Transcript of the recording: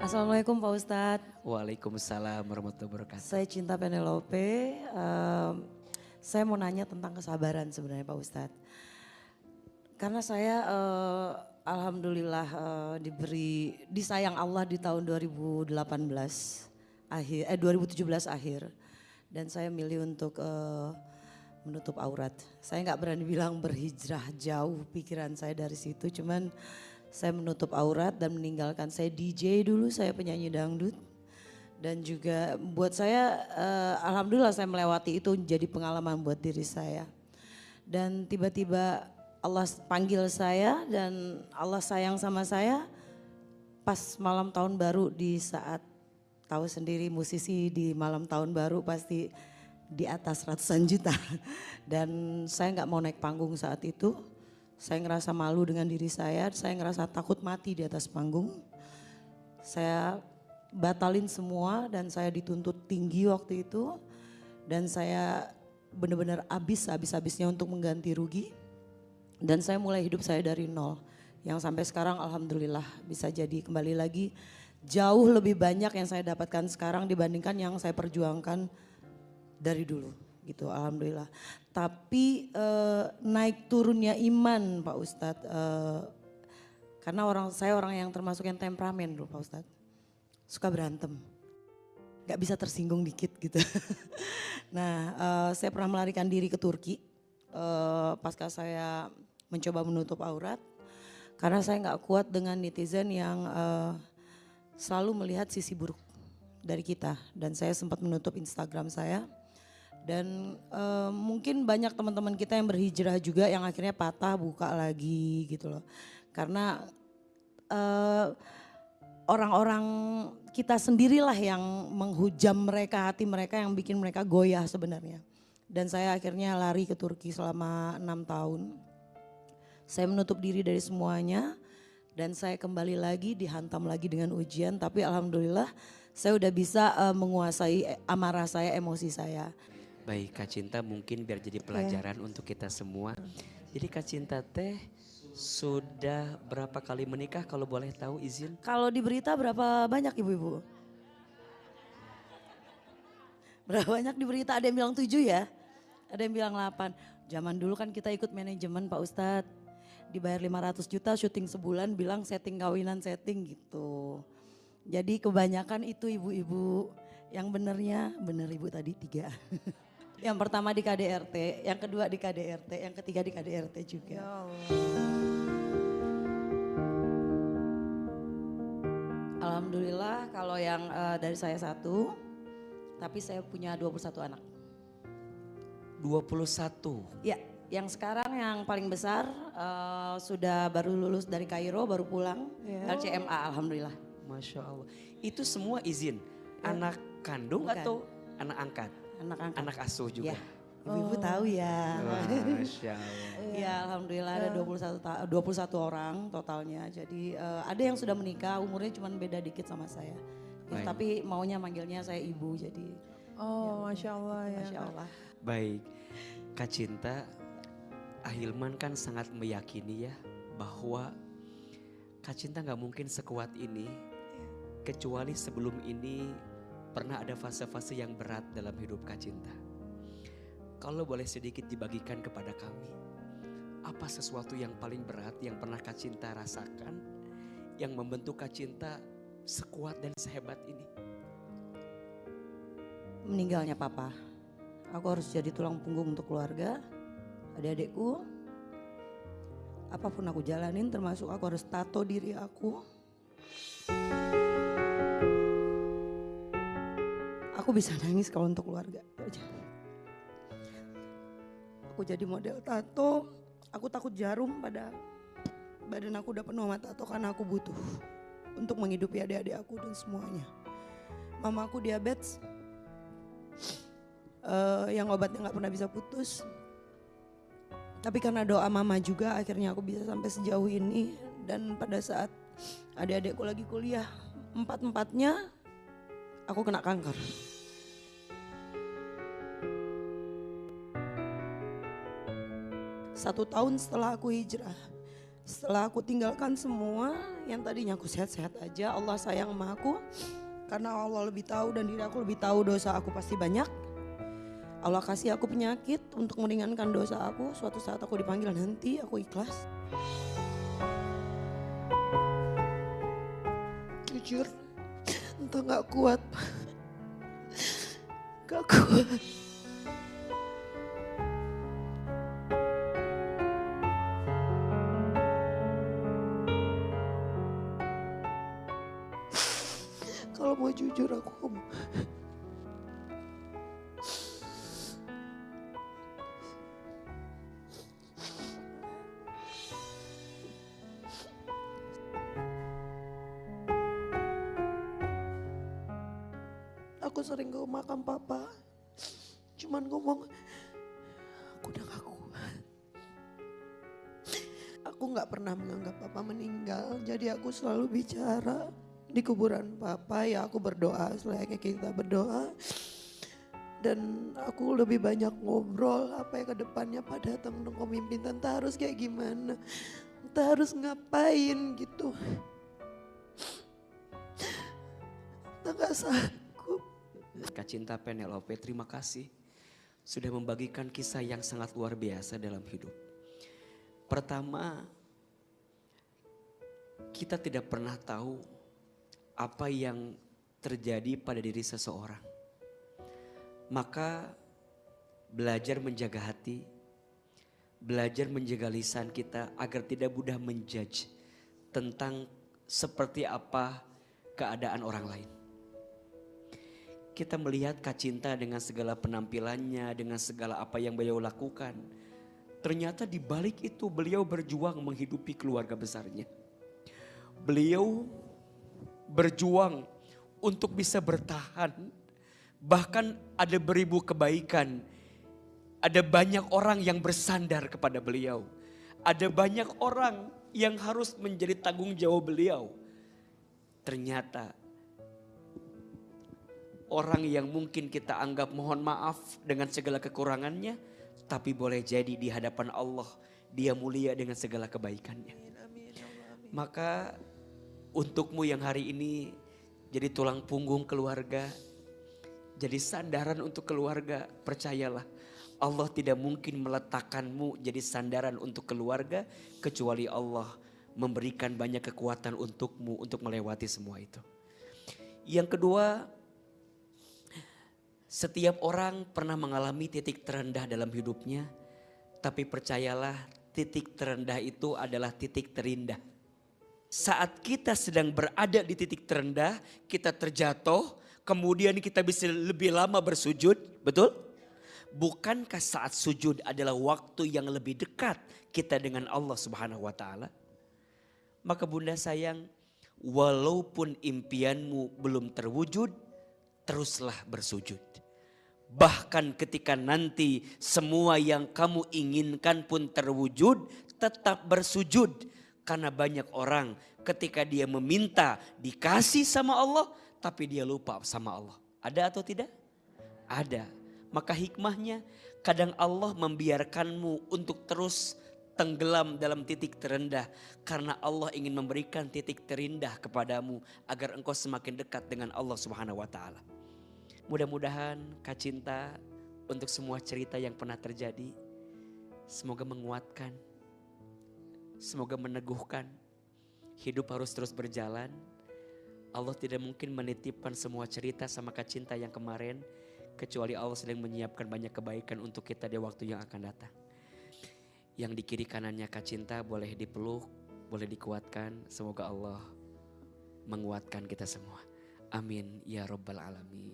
Assalamualaikum Pak Ustadz. Waalaikumsalam warahmatullahi wabarakatuh. Saya Cinta Penelope. Saya mau nanya tentang kesabaran sebenarnya Pak Ustadz. Karena saya alhamdulillah disayang Allah di tahun 2017 akhir. Dan saya milih untuk menutup aurat. Saya nggak berani bilang berhijrah jauh pikiran saya dari situ. Cuman saya menutup aurat dan meninggalkan, saya DJ dulu, saya penyanyi dangdut. Dan juga buat saya alhamdulillah saya melewati itu jadi pengalaman buat diri saya. Dan tiba-tiba Allah panggil saya dan Allah sayang sama saya pas malam tahun baru, di saat tahu sendiri musisi di malam tahun baru pasti di atas ratusan juta. Dan saya nggak mau naik panggung saat itu. Saya ngerasa malu dengan diri saya ngerasa takut mati di atas panggung. Saya batalin semua dan saya dituntut tinggi waktu itu. Dan saya benar-benar habis-habisnya untuk mengganti rugi. Dan saya mulai hidup saya dari nol. Yang sampai sekarang alhamdulillah bisa jadi kembali lagi. Jauh lebih banyak yang saya dapatkan sekarang dibandingkan yang saya perjuangkan dari dulu gitu, alhamdulillah. Tapi naik turunnya iman Pak Ustadz, karena saya orang yang termasuk yang temperamen loh Pak Ustadz. Suka berantem, gak bisa tersinggung dikit gitu. Nah saya pernah melarikan diri ke Turki pasca saya mencoba menutup aurat. Karena saya gak kuat dengan netizen yang selalu melihat sisi buruk dari kita. Dan saya sempat menutup Instagram saya. Dan mungkin banyak teman-teman kita yang berhijrah juga yang akhirnya patah buka lagi gitu loh. Karena orang-orang kita sendirilah yang menghujam mereka, hati mereka yang bikin mereka goyah sebenarnya. Dan saya akhirnya lari ke Turki selama 6 tahun. Saya menutup diri dari semuanya dan saya kembali lagi dihantam lagi dengan ujian. Tapi alhamdulillah saya udah bisa menguasai amarah saya, emosi saya. Baik Kak Cinta, mungkin biar jadi pelajaran untuk kita semua. Jadi Kak Cinta teh sudah berapa kali menikah kalau boleh tahu izin? Kalau di berita berapa banyak ibu-ibu? Berapa banyak di berita, ada yang bilang 7 ya, ada yang bilang 8. Zaman dulu kan kita ikut manajemen Pak Ustadz, dibayar 500 juta syuting sebulan, bilang setting kawinan setting gitu. Jadi kebanyakan itu ibu-ibu, yang benernya bener ibu tadi 3. Yang pertama di KDRT, yang kedua di KDRT, yang ketiga di KDRT juga. Ya alhamdulillah kalau yang dari saya 1, tapi saya punya 21 anak. 21? Ya, yang sekarang yang paling besar sudah baru lulus dari Kairo, baru pulang, LCMA alhamdulillah. Masya Allah, itu semua izin? Anak kandung Bukan. atau anak angkat? Anak angkat. Anak asuh juga? Ya. Ibu tahu ya. Masya Allah. Ya alhamdulillah ada 21 orang totalnya. Jadi ada yang sudah menikah, umurnya cuma beda dikit sama saya. Ya, tapi maunya manggilnya saya ibu jadi. Oh ya, Masya Allah ya. Masya Allah. Baik, Kak Cinta, Ahilman kan sangat meyakini ya bahwa Kak Cinta gak mungkin sekuat ini. Kecuali sebelum ini pernah ada fase-fase yang berat dalam hidup Kak Cinta. Kalau boleh sedikit dibagikan kepada kami, apa sesuatu yang paling berat yang pernah Kak Cinta rasakan, yang membentuk Kak Cinta sekuat dan sehebat ini? Meninggalnya papa. Aku harus jadi tulang punggung untuk keluarga, adik-adikku. Apapun aku jalanin termasuk aku harus tato diri aku. Aku bisa nangis kalau untuk keluarga. Aku jadi model tato, aku takut jarum pada badan aku udah penuh sama tato karena aku butuh untuk menghidupi adik-adik aku dan semuanya. Mama aku diabetes, yang obatnya gak pernah bisa putus. Tapi karena doa mama juga akhirnya aku bisa sampai sejauh ini. Dan pada saat adik-adikku lagi kuliah, 4-4-nya aku kena kanker. Satu tahun setelah aku hijrah, Setelah aku tinggalkan semua, yang tadinya aku sehat-sehat aja, Allah sayang sama aku. Karena Allah lebih tahu dan diri aku lebih tahu dosa aku pasti banyak. Allah kasih aku penyakit untuk meringankan dosa aku. Suatu saat aku dipanggil, nanti aku ikhlas. Jujur, entah gak kuat. Gak kuat. Kalau mau jujur aku ngomong. Aku sering ke makam papa, cuman ngomong, aku udah gak kuat. Aku gak pernah menganggap papa meninggal, jadi aku selalu bicara di kuburan papa, ya aku berdoa selayaknya kita berdoa. Dan aku lebih banyak ngobrol apa yang kedepannya Pak datang dong pemimpin, tante harus kayak gimana, tante harus ngapain gitu. Tante gak sanggup. Kak Cinta Penelope, terima kasih sudah membagikan kisah yang sangat luar biasa dalam hidup. Pertama, kita tidak pernah tahu apa yang terjadi pada diri seseorang. Maka belajar menjaga hati, belajar menjaga lisan kita agar tidak mudah menjudge tentang seperti apa keadaan orang lain. Kita melihat Kak Cinta dengan segala penampilannya, dengan segala apa yang beliau lakukan. Ternyata di balik itu beliau berjuang menghidupi keluarga besarnya. Beliau berjuang untuk bisa bertahan. Bahkan ada beribu kebaikan. Ada banyak orang yang bersandar kepada beliau. Ada banyak orang yang harus menjadi tanggung jawab beliau. Ternyata orang yang mungkin kita anggap mohon maaf dengan segala kekurangannya, tapi boleh jadi di hadapan Allah dia mulia dengan segala kebaikannya. Maka untukmu yang hari ini jadi tulang punggung keluarga, jadi sandaran untuk keluarga, percayalah Allah tidak mungkin meletakkanmu jadi sandaran untuk keluarga kecuali Allah memberikan banyak kekuatan untukmu untuk melewati semua itu. Yang kedua, setiap orang pernah mengalami titik terendah dalam hidupnya, tapi percayalah titik terendah itu adalah titik terindah. Saat kita sedang berada di titik terendah, kita terjatuh, kemudian kita bisa lebih lama bersujud, betul? Bukankah saat sujud adalah waktu yang lebih dekat kita dengan Allah Subhanahu wa taala? Maka Bunda sayang, walaupun impianmu belum terwujud, teruslah bersujud. Bahkan ketika nanti semua yang kamu inginkan pun terwujud, tetap bersujud. Karena banyak orang ketika dia meminta dikasih sama Allah, tapi dia lupa sama Allah. Ada atau tidak? Ada. Maka hikmahnya kadang Allah membiarkanmu untuk terus tenggelam dalam titik terendah. Karena Allah ingin memberikan titik terindah kepadamu agar engkau semakin dekat dengan Allah Subhanahu wa taala. Mudah-mudahan Kak Cinta untuk semua cerita yang pernah terjadi, semoga menguatkan, semoga meneguhkan. Hidup harus terus berjalan. Allah tidak mungkin menitipkan semua cerita sama Kak Cinta yang kemarin, kecuali Allah sedang menyiapkan banyak kebaikan untuk kita di waktu yang akan datang. Yang di kiri kanannya Kak Cinta boleh dipeluk, boleh dikuatkan. Semoga Allah menguatkan kita semua. Amin ya rabbal alamin.